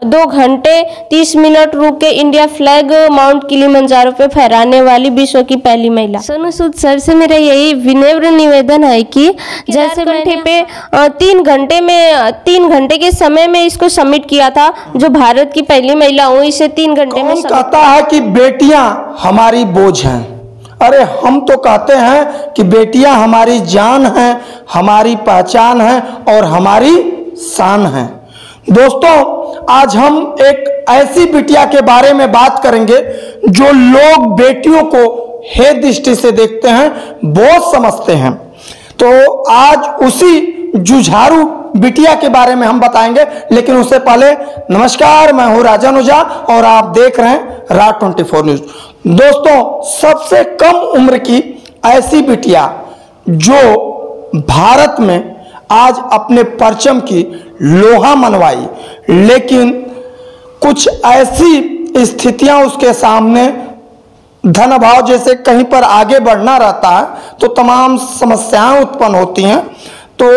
2 घंटे 30 मिनट रुक के इंडिया फ्लैग माउंट किलिमंजारो पे फहराने वाली विश्व की पहली महिला। सोनू सूद सर से मेरा यही विनम्र निवेदन है कि जैसे कंठे पे 3 घंटे के समय में इसको सबमिट किया था, जो भारत की पहली महिला हूँ, इसे 3 घंटे में कहता है कि बेटियां हमारी बोझ हैं। अरे हम तो कहते हैं कि बेटियां हमारी जान हैं, हमारी पहचान है और हमारी शान है। दोस्तों, आज हम एक ऐसी बिटिया के बारे में बात करेंगे जो लोग बेटियों को हे दृष्टि से देखते हैं, बोझ समझते हैं। तो आज उसी जुझारू बिटिया के बारे में हम बताएंगे, लेकिन उससे पहले नमस्कार, मैं हूं राजन ओझा और आप देख रहे हैं राज 24 न्यूज। दोस्तों, सबसे कम उम्र की ऐसी बिटिया जो भारत में आज अपने परचम की लोहा मनवाई, लेकिन कुछ ऐसी स्थितियां उसके सामने, धन अभाव जैसे कहीं पर आगे बढ़ना रहता है तो तमाम समस्याएं उत्पन्न होती हैं। तो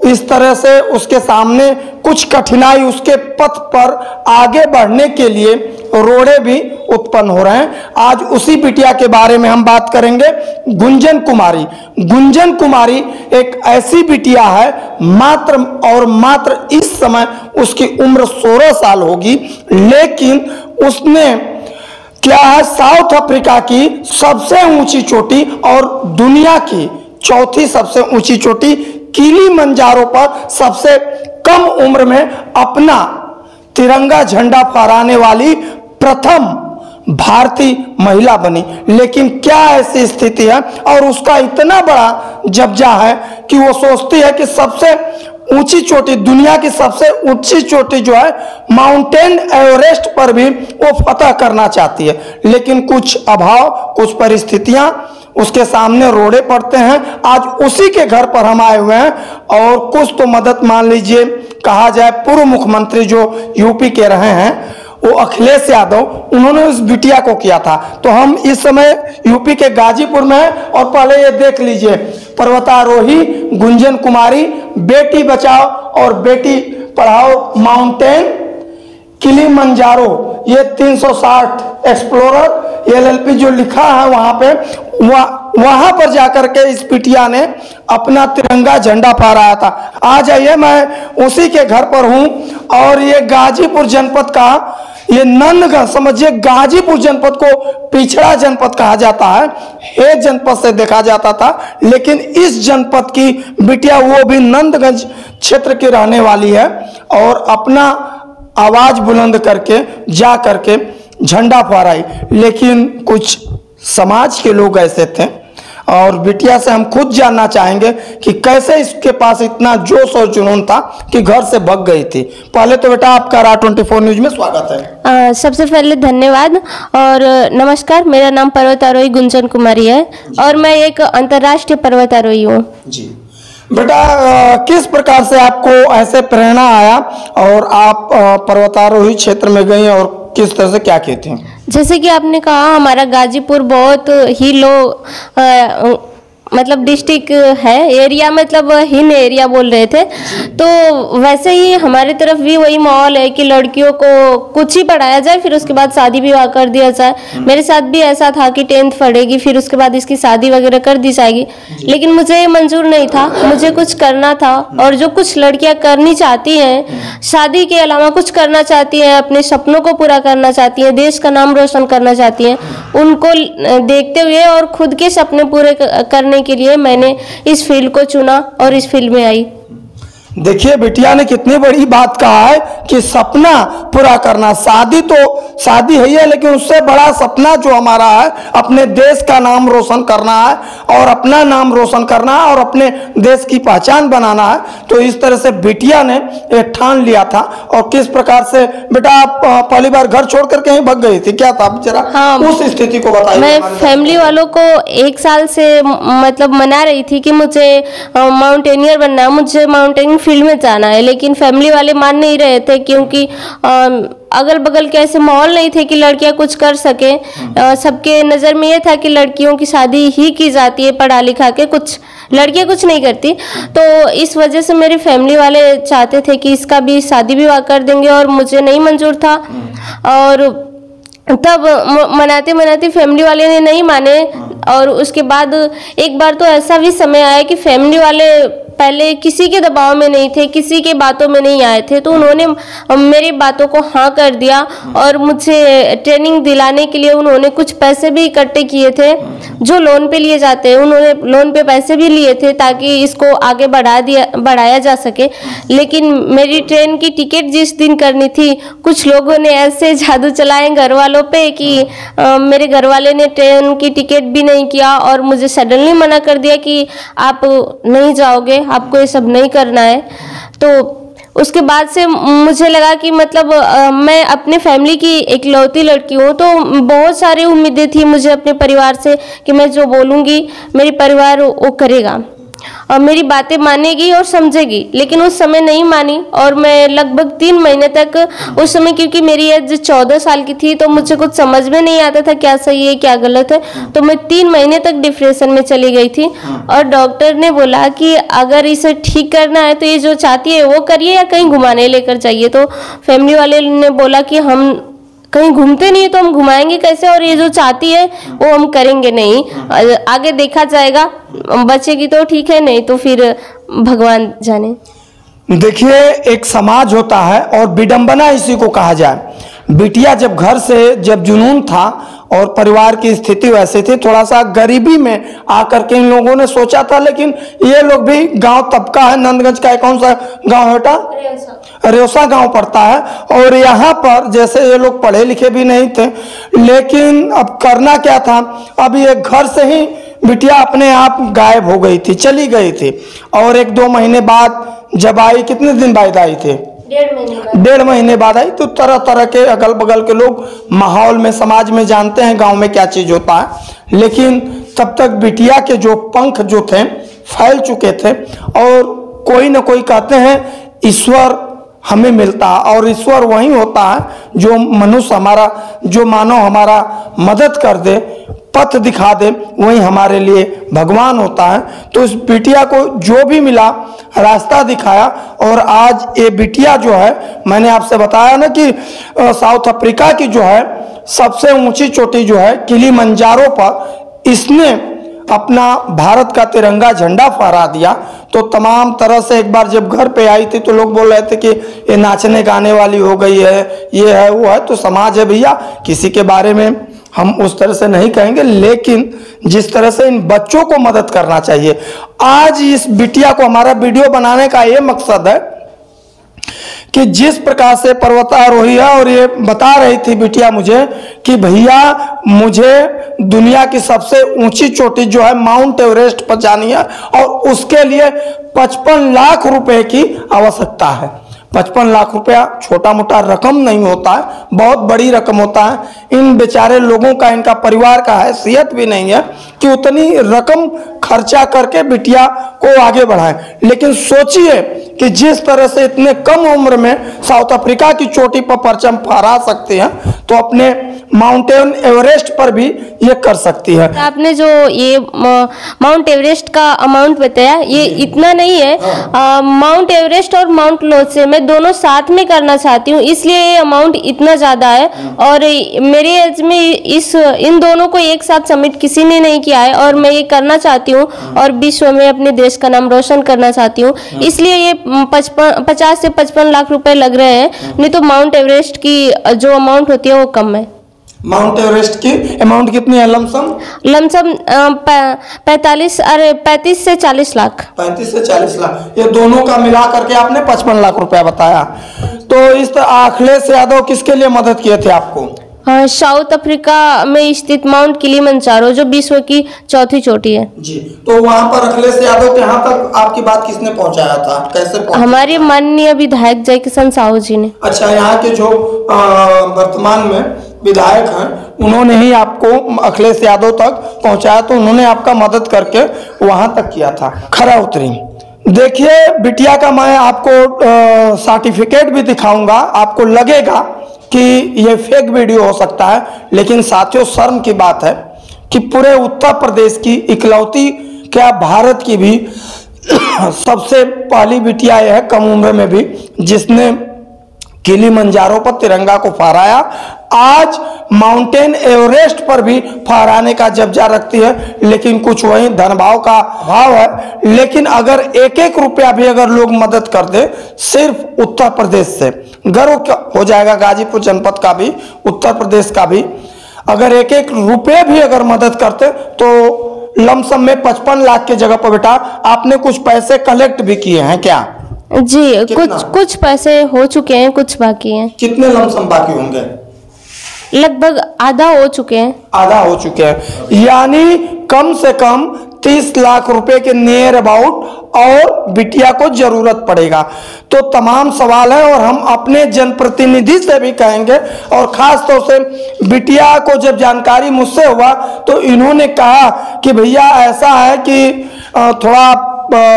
इस तरह से उसके सामने कुछ कठिनाई, उसके पथ पर आगे बढ़ने के लिए रोड़े भी उत्पन्न हो रहे हैं। आज उसी बिटिया के बारे में हम बात करेंगे, गुंजन कुमारी। गुंजन कुमारी एक ऐसी बिटिया है, मात्र और मात्र इस समय उसकी उम्र 16 साल होगी, लेकिन उसने क्या है, साउथ अफ्रीका की सबसे ऊंची चोटी और दुनिया की चौथी सबसे ऊंची चोटी किलिमंजारो पर सबसे कम उम्र में अपना तिरंगा झंडा फहराने वाली प्रथम भारतीय महिला बनी। लेकिन क्या ऐसी स्थिति है और उसका इतना बड़ा जब्जा है कि वो सोचती है कि सबसे ऊंची चोटी, दुनिया की सबसे ऊंची चोटी जो है माउंटेन एवरेस्ट पर भी वो फतह करना चाहती है, लेकिन कुछ अभाव, कुछ परिस्थितियां उसके सामने रोड़े पड़ते हैं। आज उसी के घर पर हम आए हुए हैं और कुछ तो मदद, मान लीजिए कहा जाए, पूर्व मुख्यमंत्री जो यूपी के रहे हैं वो अखिलेश यादव, उन्होंने उस बिटिया को किया था। तो हम इस समय यूपी के गाजीपुर में हैं और पहले ये देख लीजिए, पर्वतारोही गुंजन कुमारी, बेटी बचाओ और बेटी पढ़ाओ माउंटेन किलिमंजारो, ये 360 एक्सप्लोरर LLP जो लिखा है वहां पे, वहां पर जाकर के इस बिटिया ने अपना तिरंगा झंडा फहराया था। आ जाइए, मैं उसी के घर पर हूं और ये गाजीपुर जनपद का, ये नंदगंज, समझिए गाजीपुर जनपद को पिछड़ा जनपद कहा जाता है, हे जनपद से देखा जाता था, लेकिन इस जनपद की बिटिया, वो भी नंदगंज क्षेत्र की रहने वाली है और अपना आवाज बुलंद करके जा करके झंडा फहराई। लेकिन कुछ समाज के लोग ऐसे थे और बिटिया से हम खुद जानना चाहेंगे कि कैसे इसके पास इतना जोश और जुनून था कि घर से भाग गई थी। पहले तो बेटा आपका राज 24 न्यूज में स्वागत है। सबसे पहले धन्यवाद और नमस्कार, मेरा नाम पर्वतारोही गुंजन कुमारी है और मैं एक अंतर्राष्ट्रीय पर्वतारोही हूँ। जी बेटा, किस प्रकार से आपको ऐसे प्रेरणा आया और आप पर्वतारोही क्षेत्र में गई और किस तरह से क्या कहते हैं? जैसे कि आपने कहा, हमारा गाजीपुर बहुत ही लो मतलब डिस्ट्रिक्ट है, एरिया मतलब हिन एरिया बोल रहे थे, तो वैसे ही हमारी तरफ भी वही माहौल है कि लड़कियों को कुछ ही पढ़ाया जाए, फिर उसके बाद शादी विवाह कर दिया जाए। मेरे साथ भी ऐसा था कि 10th पढ़ेगी, फिर उसके बाद इसकी शादी वगैरह कर दी जाएगी, लेकिन मुझे ये मंजूर नहीं था। मुझे कुछ करना था और जो कुछ लड़कियां करनी चाहती हैं, शादी के अलावा कुछ करना चाहती हैं, अपने सपनों को पूरा करना चाहती हैं, देश का नाम रोशन करना चाहती हैं, उनको देखते हुए और खुद के सपने पूरे करने के लिए मैंने इस फील्ड को चुना और इस फील्ड में आई। देखिए बिटिया ने कितनी बड़ी बात कहा है कि सपना पूरा करना, शादी तो शादी है, लेकिन उससे बड़ा सपना जो हमारा है, अपने देश का नाम रोशन करना है और अपना नाम रोशन करना है और अपने देश की पहचान बनाना है। तो इस तरह से बिटिया ने एक ठान लिया था। और किस प्रकार से बेटा आप पहली बार घर छोड़ कर कहीं भाग गई थी, क्या था जरा उस स्थिति को बताइए। मैं फैमिली वालों को 1 साल से मतलब मना रही थी कि मुझे माउंटेनियर बनना है, मुझे माउंटेनिंग फील्ड में जाना है, लेकिन फैमिली वाले मान नहीं रहे थे, क्योंकि अगल बगल के ऐसे माहौल नहीं थे कि लड़कियां कुछ कर सके। सबके नज़र में ये था कि लड़कियों की शादी ही की जाती है पढ़ा लिखा के, कुछ लड़कियां कुछ नहीं करती। तो इस वजह से मेरी फैमिली वाले चाहते थे कि इसका भी शादी विवाह कर देंगे, और मुझे नहीं मंजूर था। और तब मनाते मनाते फैमिली वाले ने नहीं माने, और उसके बाद एक बार तो ऐसा भी समय आया कि फैमिली वाले पहले किसी के दबाव में नहीं थे, किसी के बातों में नहीं आए थे, तो उन्होंने मेरी बातों को हाँ कर दिया, और मुझे ट्रेनिंग दिलाने के लिए उन्होंने कुछ पैसे भी इकट्ठे किए थे जो लोन पे लिए जाते हैं। उन्होंने लोन पे पैसे भी लिए थे ताकि इसको आगे बढ़ाया जा सके। लेकिन मेरी ट्रेन की टिकट जिस दिन करनी थी, कुछ लोगों ने ऐसे जादू चलाए घर वालों पे कि मेरे घर वाले ने ट्रेन की टिकट भी नहीं किया, और मुझे सडनली मना कर दिया कि आप नहीं जाओगे, आपको ये सब नहीं करना है। तो उसके बाद से मुझे लगा कि मतलब मैं अपने फैमिली की इकलौती लड़की हूँ, तो बहुत सारी उम्मीदें थी मुझे अपने परिवार से कि मैं जो बोलूँगी मेरे परिवार वो करेगा और मेरी बातें मानेगी और समझेगी। लेकिन उस समय नहीं मानी, और मैं लगभग 3 महीने तक, उस समय क्योंकि मेरी एज 14 साल की थी, तो मुझे कुछ समझ में नहीं आता था क्या सही है क्या गलत है। तो मैं 3 महीने तक डिप्रेशन में चली गई थी, और डॉक्टर ने बोला कि अगर इसे ठीक करना है तो ये जो चाहती है वो करिए या कहीं घुमाने लेकर जाइए। तो फैमिली वाले ने बोला कि हम कहीं घूमते नहीं है तो हम घुमाएंगे कैसे, और ये जो चाहती है वो हम करेंगे नहीं, आगे देखा जाएगा, बचेगी तो ठीक है, नहीं तो फिर भगवान जाने। देखिए, एक समाज होता है और विडंबना इसी को कहा जाए। बिटिया जब घर से जब जुनून था और परिवार की स्थिति वैसे थी, थोड़ा सा गरीबी में आकर के इन लोगों ने सोचा था, लेकिन ये लोग भी गांव तबका है, नंदगंज का कौन सा गांव बेटा, रेौसा गांव पड़ता है, और यहाँ पर जैसे ये लोग पढ़े लिखे भी नहीं थे, लेकिन अब करना क्या था, अब ये घर से ही बिटिया अपने आप गायब हो गई थी, चली गई थी। और 1-2 महीने बाद जब आई, कितने दिन बाद आई थे, 1.5 महीने बाद आई, तो तरह तरह के अगल बगल के लोग माहौल में, समाज में जानते हैं गांव में क्या चीज होता है। लेकिन तब तक बिटिया के जो पंख जो थे फैल चुके थे, और कोई न कोई कहते हैं ईश्वर हमें मिलता है, और ईश्वर वही होता है जो मनुष्य हमारा, जो मानव हमारा मदद कर दे, पथ दिखा दे, वही हमारे लिए भगवान होता है। तो इस बिटिया को जो भी मिला रास्ता दिखाया, और आज ये बिटिया जो है, मैंने आपसे बताया ना कि साउथ अफ्रीका की जो है सबसे ऊंची चोटी जो है किलिमंजारो पर, इसने अपना भारत का तिरंगा झंडा फहरा दिया। तो तमाम तरह से एक बार जब घर पे आई थी तो लोग बोल रहे थे कि ये नाचने गाने वाली हो गई है, ये है वो है। तो समाज है भैया, किसी के बारे में हम उस तरह से नहीं कहेंगे, लेकिन जिस तरह से इन बच्चों को मदद करना चाहिए। आज इस बिटिया को, हमारा वीडियो बनाने का ये मकसद है कि जिस प्रकार से पर्वतारोही है, और ये बता रही थी बिटिया मुझे कि भैया मुझे दुनिया की सबसे ऊंची चोटी जो है माउंट एवरेस्ट पर जानी है, और उसके लिए 55 लाख रुपए की आवश्यकता है। 55 लाख रुपया छोटा मोटा रकम नहीं होता है, बहुत बड़ी रकम होता है। इन बेचारे लोगों का, इनका परिवार का हैसियत भी नहीं है कि उतनी रकम खर्चा करके बिटिया को आगे बढ़ाएं। लेकिन सोचिए कि जिस तरह से इतने कम उम्र में साउथ अफ्रीका की चोटी पर परचम फहरा सकते हैं, तो अपने माउंटेन एवरेस्ट पर भी ये कर सकती है। आपने जो ये माउंट एवरेस्ट का अमाउंट बताया, ये इतना नहीं है। माउंट एवरेस्ट और माउंट लोत्से मैं दोनों साथ में करना चाहती हूँ, इसलिए ये अमाउंट इतना ज़्यादा है। और मेरे एज में इन दोनों को एक साथ सबमिट किसी ने नहीं किया है, और मैं ये करना चाहती हूँ और विश्व में अपने देश का नाम रोशन करना चाहती हूँ। इसलिए ये 50 से 55 लाख रुपए लग रहे हैं, नहीं तो माउंट एवरेस्ट की जो अमाउंट होती है वो कम है। माउंट एवरेस्ट की अमाउंट कितनी है लमसम? 35 से 40 लाख। 35 से 40 लाख, ये दोनों का मिला करके आपने 55 लाख रुपया बताया। तो इस अखिलेश यादव किसके लिए मदद किए थे आपको? साउथ अफ्रीका में स्थित माउंट किलिमंजारो, जो विश्व की 4थी चोटी है जी। तो वहाँ पर अखिलेश यादव के यहाँ तक आपकी बात किसने पहुँचाया था, कैसे पहुँचा? हमारे माननीय विधायक जय किशन साहू जी ने। अच्छा, यहाँ के जो वर्तमान में विधायक हैं, उन्होंने ही आपको अखिलेश यादव तक पहुँचाया, तो उन्होंने आपका मदद करके वहाँ तक किया था। खरा उतरी। देखिए बिटिया का मैं आपको सर्टिफिकेट भी दिखाऊंगा, आपको लगेगा कि ये फेक वीडियो हो सकता है, लेकिन साथियों शर्म की बात है कि पूरे उत्तर प्रदेश की इकलौती, क्या भारत की भी सबसे पहली बिटिया यह है कम उम्र में भी जिसने किलिमंजारो पर तिरंगा को फहराया। आज माउंटेन एवरेस्ट पर भी फहराने का जब्जा रखती है, लेकिन कुछ वही धनभाव का भाव है। लेकिन अगर एक एक रुपया भी अगर लोग मदद कर दे सिर्फ उत्तर प्रदेश से, गर्व हो जाएगा गाजीपुर जनपद का भी, उत्तर प्रदेश का भी। अगर एक एक रुपये भी अगर मदद करते तो लमसम में 55 लाख की जगह पर बेटा आपने कुछ पैसे कलेक्ट भी किए हैं क्या? जी, कुछ पैसे हो चुके हैं, कुछ बाकी हैं। कितने लमसम बाकी होंगे? लगभग आधा हो चुके हैं। आधा हो चुके हैं, यानी कम से कम 30 लाख रुपए के नियर अबाउट और बिटिया को जरूरत पड़ेगा। तो तमाम सवाल है और हम अपने जनप्रतिनिधि से भी कहेंगे, और खास तौर से बिटिया को जब जानकारी मुझसे हुआ तो इन्होंने कहा कि भैया ऐसा है कि थोड़ा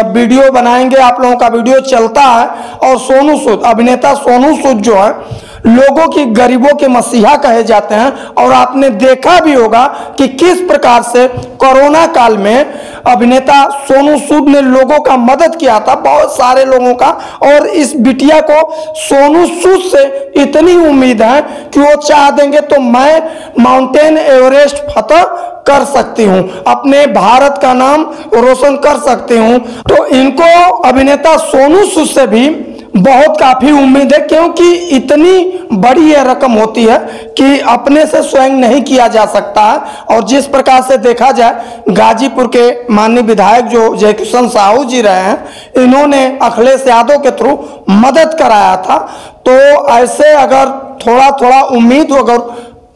वीडियो बनाएंगे, आप लोगों का वीडियो चलता है। और सोनू सूद, अभिनेता सोनू सूद जो है लोगों की, गरीबों के मसीहा कहे जाते हैं, और आपने देखा भी होगा कि किस प्रकार से कोरोना काल में अभिनेता सोनू सूद ने लोगों का मदद किया था, बहुत सारे लोगों का। और इस बिटिया को सोनू सूद से इतनी उम्मीद है कि वो चाह देंगे तो मैं माउंटेन एवरेस्ट फतह कर सकती हूं, अपने भारत का नाम रोशन कर सकती हूं। तो इनको अभिनेता सोनू सूद से भी बहुत काफी उम्मीद है, क्योंकि इतनी बड़ी यह रकम होती है कि अपने से स्वयं नहीं किया जा सकता है। और जिस प्रकार से देखा जाए गाजीपुर के माननीय विधायक जो जयकिशन साहू जी रहे हैं, इन्होंने अखिलेश यादव के थ्रू मदद कराया था। तो ऐसे अगर थोड़ा थोड़ा उम्मीद अगर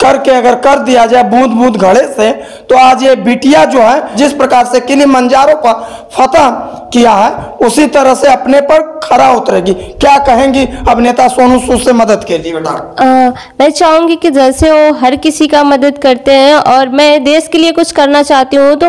करके अगर कर दिया जाए बूंद बूंद घड़े से, तो आज ये बिटिया जो है जिस प्रकार से किलिमंजारो पर फतह किया है उसी तरह से अपने पर खरा उतरेगी। क्या कहेंगी अभिनेता सोनू सूद से मदद के लिए बेटा? मैं चाहूंगी कि जैसे वो हर किसी का मदद करते हैं और मैं देश के लिए कुछ करना चाहती हूँ, तो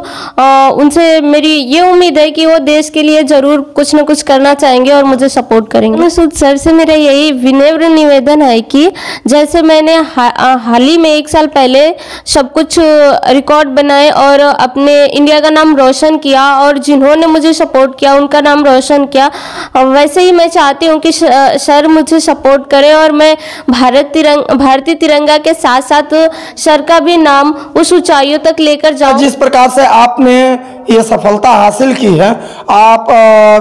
उनसे मेरी ये उम्मीद है कि वो देश के लिए जरूर कुछ न कुछ करना चाहेंगे और मुझे सपोर्ट करेंगे। सूद सर से मेरा यही विनम्र निवेदन है कि जैसे मैंने हाल ही में 1 साल पहले सब कुछ रिकॉर्ड बनाए और अपने इंडिया का नाम रोशन किया, और जिन्होंने मुझे सपोर्ट किया उनका नाम रोशन किया, वैसे ही मैं चाहती हूँ कि सर मुझे सपोर्ट करें और मैं भारतीय तिरंगा के साथ साथ सर का भी नाम उस ऊंचाइयों तक लेकर जाऊं। जिस प्रकार से आपने ये सफलता हासिल की है, आप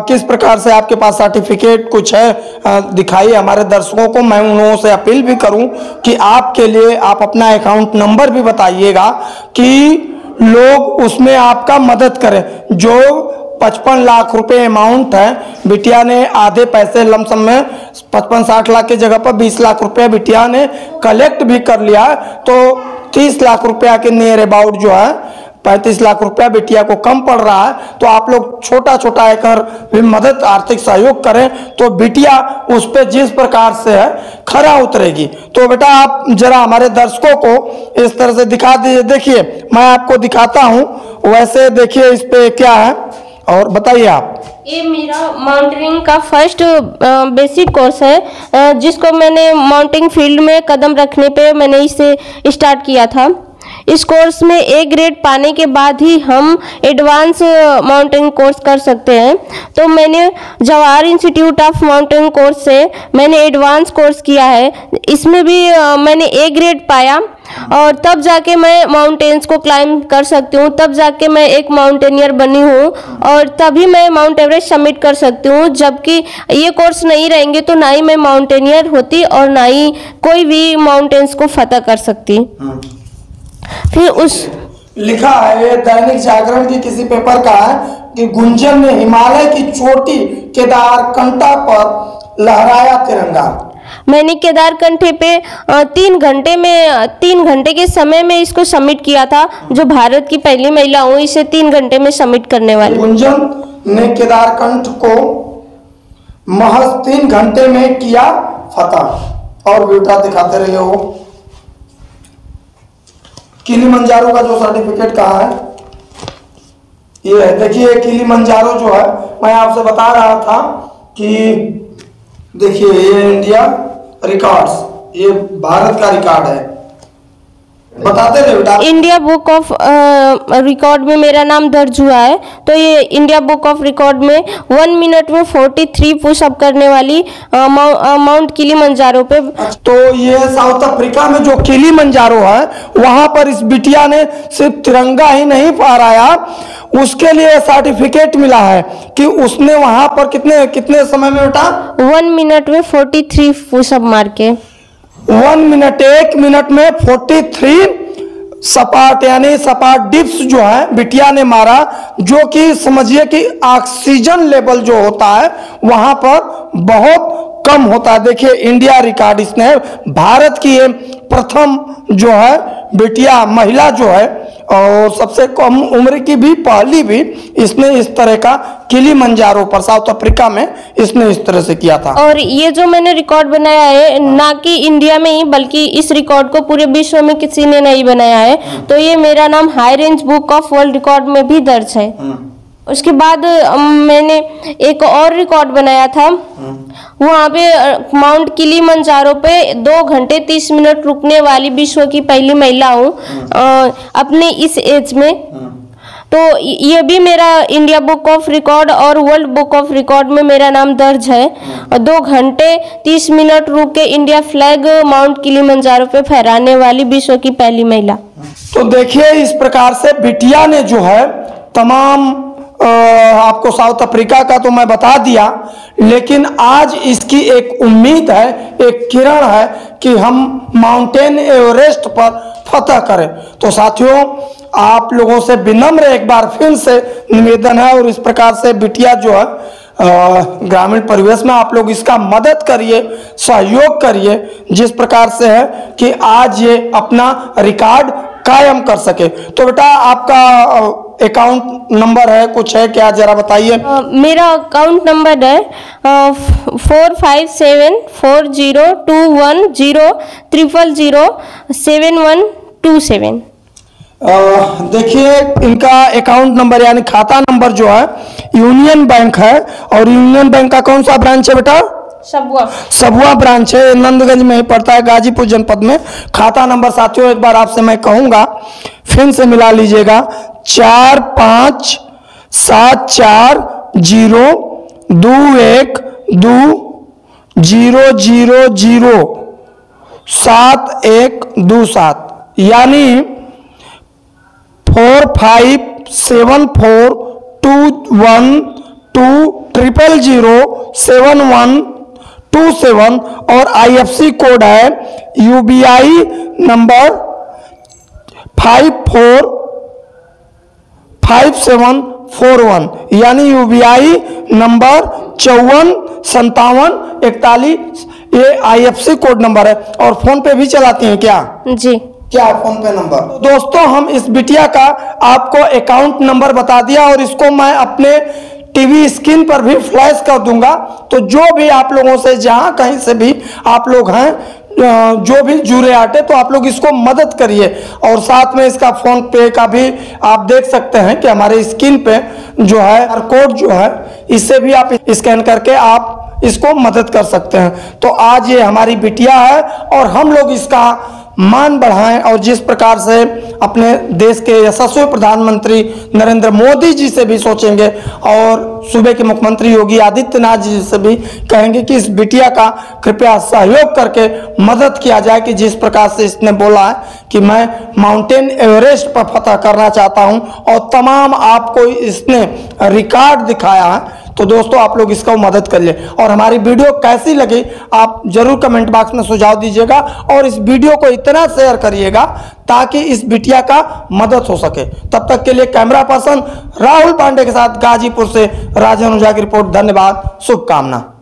किस प्रकार से आपके पास सर्टिफिकेट कुछ है, दिखाइए हमारे दर्शकों को। मैं उन लोगों से अपील भी करूं कि आपके लिए आप अपना अकाउंट नंबर भी बताइएगा कि लोग उसमें आपका मदद करें। जो 55 लाख रुपए अमाउंट है, बिटिया ने आधे पैसे लमसम में 55-60 लाख की जगह पर 20 लाख रुपया बिटिया ने कलेक्ट भी कर लिया, तो 30 लाख रुपया के नियर अबाउट जो है 35 लाख रुपया बिटिया को कम पड़ रहा है। तो आप लोग छोटा छोटा अगर भी मदद आर्थिक सहयोग करें तो बिटिया उस पर जिस प्रकार से है खरा उतरेगी। तो बेटा आप जरा हमारे दर्शकों को इस तरह से दिखा दीजिए। देखिए मैं आपको दिखाता हूं, वैसे देखिए इस पे क्या है और बताइए आप। ये मेरा माउंटेनिंग का फर्स्ट बेसिक कोर्स है, जिसको मैंने माउंटेनिंग फील्ड में कदम रखने पे मैंने इसे स्टार्ट किया था। इस कोर्स में A ग्रेड पाने के बाद ही हम एडवांस माउंटेनिंग कोर्स कर सकते हैं। तो मैंने Jawahar institute of mountaineering course से मैंने एडवांस कोर्स किया है। इसमें भी मैंने A ग्रेड पाया और तब जाके मैं माउंटेन्स को क्लाइंब कर सकती हूँ, तब जाके मैं एक माउंटेनियर बनी हूँ और तभी मैं माउंट एवरेस्ट सबमिट कर सकती हूँ। जबकि ये कोर्स नहीं रहेंगे तो ना ही मैं माउंटेनियर होती और ना ही कोई भी माउंटेन्स को फतह कर सकती। फिर उस लिखा है दैनिक जागरण की किसी पेपर का है कि गुंजन ने हिमालय की चोटी केदारकंठा पर लहराया तिरंगा। मैंने केदारकंठे पे 3 घंटे के समय में इसको सबमिट किया था। जो भारत की पहली महिला हूँ इसे 3 घंटे में सबमिट करने वाली। गुंजन ने केदारकंठ को महज 3 घंटे में किया फतह। और बेटा दिखाते रहे हो किलिमंजारो का जो सर्टिफिकेट कहा है ये है, देखिए किलिमंजारो जो है, मैं आपसे बता रहा था कि देखिए ये इंडिया रिकॉर्ड्स, ये भारत का रिकॉर्ड है, बताते रहे बेटा। इंडिया बुक ऑफ रिकॉर्ड में मेरा नाम दर्ज हुआ है। तो ये इंडिया बुक ऑफ रिकॉर्ड में 1 मिनट में 43 पुशअप करने वाली माउंट किलिमंजारो पे। तो ये साउथ अफ्रीका में जो किलिमंजारो है, वहां पर इस बिटिया ने सिर्फ तिरंगा ही नहीं फहराया, उसके लिए सर्टिफिकेट मिला है कि उसने वहां पर कितने समय में बेटा 1 मिनट में 43 पुशअप मार के 1 मिनट में 43 सपाट यानी सपाट डिप्स जो है बिटिया ने मारा, जो कि समझिए कि ऑक्सीजन लेवल जो होता है वहां पर बहुत कम होता है। देखिए इंडिया रिकॉर्ड इसने, भारत की ये प्रथम जो है बिटिया महिला जो है और सबसे कम उम्र की भी पहली भी इसने इस तरह का किलिमंजारो पर साउथ अफ्रीका में इसने इस तरह से किया था। और ये जो मैंने रिकॉर्ड बनाया है, ना कि इंडिया में ही बल्कि इस रिकॉर्ड को पूरे विश्व में किसी ने नहीं बनाया है। तो ये मेरा नाम high range book of world record में भी दर्ज है। उसके बाद मैंने एक और रिकॉर्ड बनाया था, वहाँ पे माउंट किलिमंजारो पे 2 घंटे 30 मिनट रुकने वाली विश्व की पहली महिला हूँ अपने इस एज में। तो ये भी मेरा इंडिया बुक ऑफ रिकॉर्ड और वर्ल्ड बुक ऑफ रिकॉर्ड में मेरा नाम दर्ज है। और 2 घंटे 30 मिनट रुक के इंडिया फ्लैग माउंट किलिमंजारो पे फहराने वाली विश्व की पहली महिला। तो देखिए इस प्रकार से बिटिया ने जो है तमाम आपको साउथ अफ्रीका का तो मैं बता दिया, लेकिन आज इसकी एक उम्मीद है, एक किरण है कि हम माउंटेन एवरेस्ट पर फतह करें। तो साथियों आप लोगों से विनम्र एक बार फिर से निवेदन है, और इस प्रकार से बिटिया जो है ग्रामीण परिवेश में आप लोग इसका मदद करिए, सहयोग करिए, जिस प्रकार से है कि आज ये अपना रिकॉर्ड कायम कर सके। तो बेटा आपका अकाउंट नंबर है, कुछ है क्या, जरा बताइए। मेरा अकाउंट नंबर है 457420000127 देखिए इनका अकाउंट नंबर यानी खाता नंबर जो है यूनियन बैंक है, और यूनियन बैंक का कौन सा ब्रांच है बेटा? सबुआ ब्रांच है, नंदगंज में ही पड़ता है, गाजीपुर जनपद में। खाता नंबर साथियों एक बार आपसे मैं कहूंगा फिर से मिला लीजिएगा, 457420007127 यानी 45742120007127 और IFC कोड है UBI नंबर 545741 यानी UBI नंबर 545741। ये IFC कोड नंबर है। और फोन पे भी चलाती हैं क्या? जी। क्या फोन पे नंबर? दोस्तों हम इस बिटिया का आपको अकाउंट नंबर बता दिया, और इसको मैं अपने टीवी स्क्रीन पर भी फ्लैश कर दूंगा। तो जो भी आप लोगों से जहां कहीं से भी आप लोग हैं जो भी जुड़े आटे, तो आप लोग इसको मदद करिए। और साथ में इसका फोन पे का भी आप देख सकते हैं कि हमारे स्क्रीन पे जो है कोड जो है, इससे भी आप स्कैन करके आप इसको मदद कर सकते हैं। तो आज ये हमारी बिटिया है और हम लोग इसका मान बढ़ाएं, और जिस प्रकार से अपने देश के यशस्वी प्रधानमंत्री नरेंद्र मोदी जी से भी सोचेंगे, और सूबे के मुख्यमंत्री योगी आदित्यनाथ जी से भी कहेंगे कि इस बिटिया का कृपया सहयोग करके मदद किया जाए, कि जिस प्रकार से इसने बोला है कि मैं माउंटेन एवरेस्ट पर फतह करना चाहता हूं, और तमाम आपको इसने रिकॉर्ड दिखाया है। तो दोस्तों आप लोग इसका मदद करिए, और हमारी वीडियो कैसी लगी आप जरूर कमेंट बॉक्स में सुझाव दीजिएगा, और इस वीडियो को इतना शेयर करिएगा ताकि इस बिटिया का मदद हो सके। तब तक के लिए कैमरा पर्सन राहुल पांडे के साथ गाजीपुर से राजन ओझा की रिपोर्ट। धन्यवाद, शुभकामना।